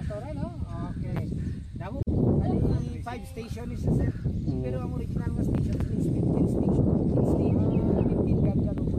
motora, no? Okay. Damo, ali 5 station is sir. Pero ang original nga station is 15 station. 15 ganda no.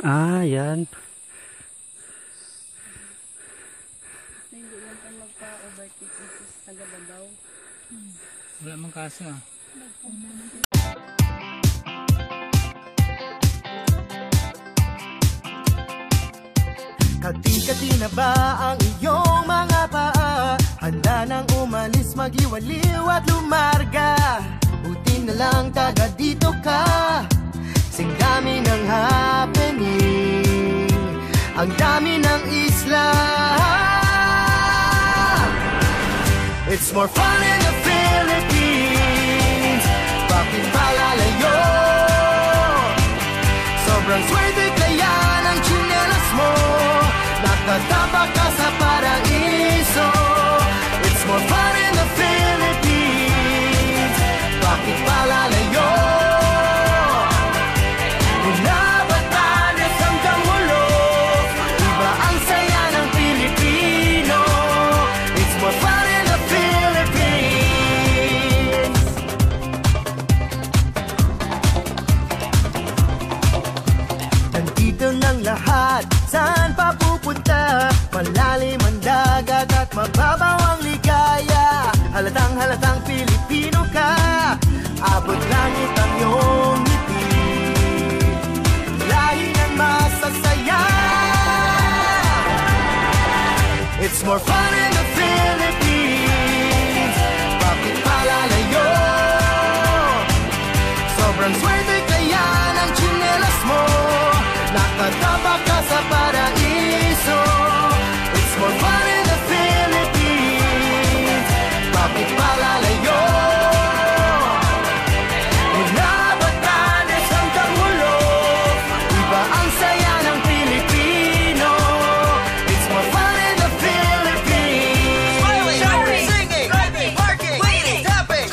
Ah, yan. Hindi lang tayo magpa-overtake dito sa Tagababaw. Wala mang kaso ah. Kati-kati na ba ang iyong mga paa? Handa nang umalis, mag-iwaliw at lumarga. Buti na lang taga dito ka, singgami ng happening. isla. It's more fun in the Philippines. Bakit palalayo? Sobrang swerte kaya ng tsinelas mo. Nakatabak ka sa paraiso. It's more fun in the Philippines. Bakit palalayo? Mula Batanes hanggang Hulo, iba ang saya ng Pilipino. It's more fun in the Philippines. Nandito ng lahat, saan pa pupunta? Malalim ang dagat at mababaw ang ligaya. Halatang Pilipino ka, abot langit ang iyong ngiti. Lahi ng masasaya. It's more fun in the Philippines. Bakit palalayo? Sobrang swerte kaya ng tsinelas mo. Nakatabak ka sa paraiso. It's more fun in the Philippines. Bakit palalayo? Mula Batanes hanggang Hulo, iba ang saya ng Pilipino. It's more fun in the Philippines. Smiling, singing, parking, tapping,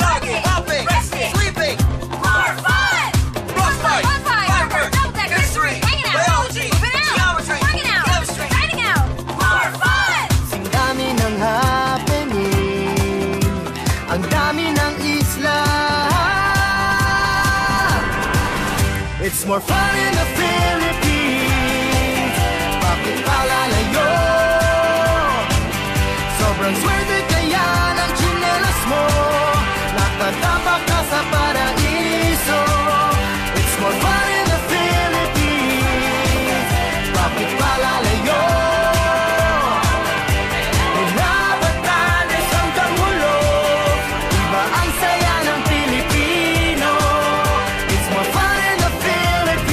hopping, sleeping. More fun! Frostbite, Bonfire! Double-decker! history, Hanging out! biology, Moving out! geometry, Working out! chemistry. Dining out! More fun! Ang dami ng happening, ang dami ng isla. It's more fun in the Philippines. Bakit palalayo? Sobrang swerte kaya ng tsinelas mo. Nakatabak ka sa paraiso. It's more fun in the Philippines. Bakit palalayo? Mula Batanes hanggang Hulo, iba ang saya ng Pilipino. It's more fun in the Philippines.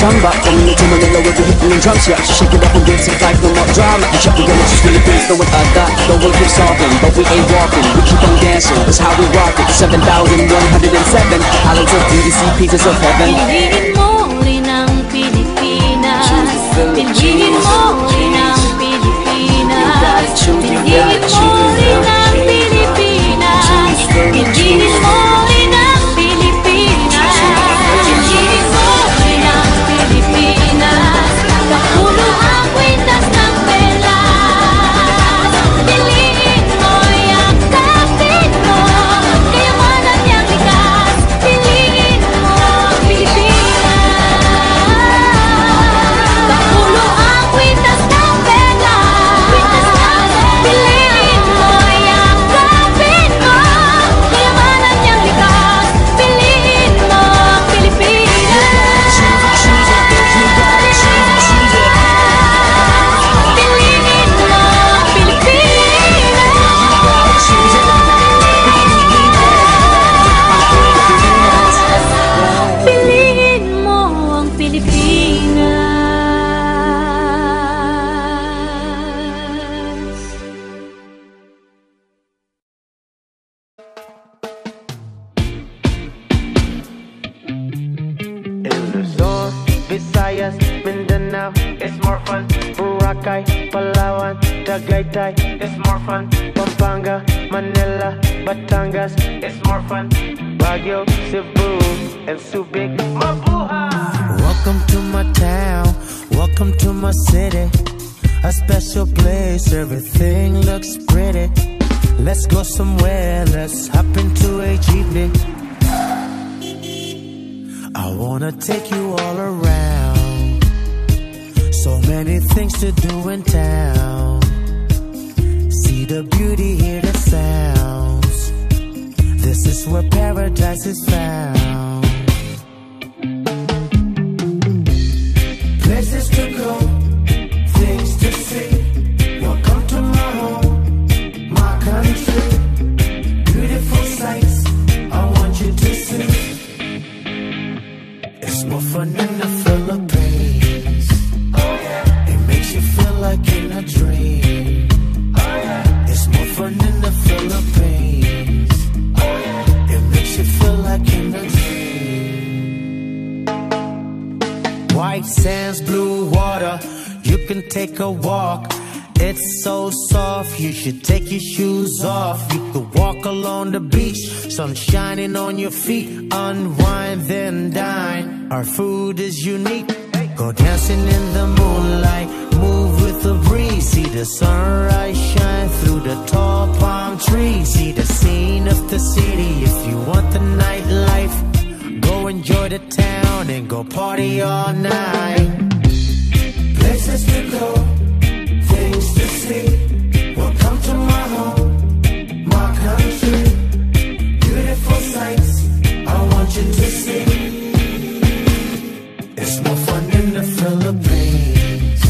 samba. Coming into Manila with the hitting and drums, yeah. She shake it up and dance it like no more drama. You shut the gun, she's really big, know what I got. No one keeps talking, but we ain't walking. We keep on dancing, that's how we rock it. 7,107 islands of beauty, see pieces of heaven. Piliin mo rin ang Pilipinas. Piliin mo rin ang Pilipinas. Piliin mo rin ang Pilipinas. Piliin mo rin ang Pilipinas. Piliin mo rin ang Pilipinas. Kapulo ang kwintas ng pelas. Piliin mo yung kapit mo. Kayamanan niyang likas. Piliin mo ang Pilipinas. Kapulo ang kwintas ng pelas. Piliin mo yung kapit mo. Kayamanan niyang likas. Piliin mo ang Pilipinas. Piliin mo ang Pilipinas. In Luzon, Visayas, Mindanao, it's more fun. Boracay, Palawan, Tagaytay, it's more fun. Pampanga, Manila, Batangas, it's more fun. Baguio, Cebu, and Subic, Mabuhay. Welcome to my town, welcome to my city. A special place, everything looks pretty. Let's go somewhere, let's hop into a jeepney. I wanna take you all around. So many things to do in town. See the beauty, hear the sounds. This is where paradise is found. Places to go, things to see. Welcome to my home, my country. Beautiful sights, I want you to see. It's more fun in the Philippines. Oh yeah. It makes you feel like in a dream. Oh yeah. It's more fun in the Philippines. Oh yeah. It makes you feel like in a dream. White sands, blue water, you can take a walk. It's so soft, you should take your shoes off. You could walk along the beach, sun shining on your feet. Unwind, then dine. Our food is unique. Go dancing in the moonlight, move with the breeze. See the sunrise shine through the tall palm trees. See the scene of the city. If you want the nightlife, go enjoy the town and go party all night. Places to go, things to see. Welcome to my home, my country. Beautiful sights, I want you to see. It's more fun in the Philippines.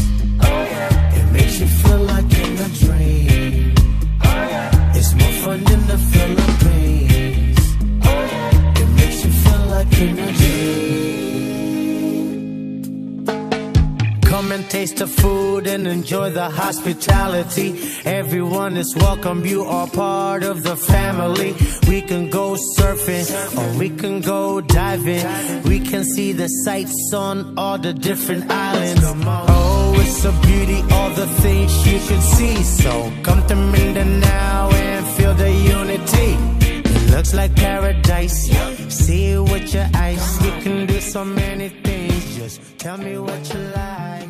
Oh yeah. It makes you feel like in a dream. Oh yeah. It's more fun in the Philippines. Oh yeah. It makes you feel like in a dream. Come and taste the food and enjoy the hospitality. Everyone is welcome, you are part of the family. We can go surfing or we can go diving. We can see the sights on all the different islands. Oh, it's a beauty, all the things you should see. So come to Mindanao and feel the unity. It looks like paradise, see it with your eyes. You can do so many things, just tell me what you like.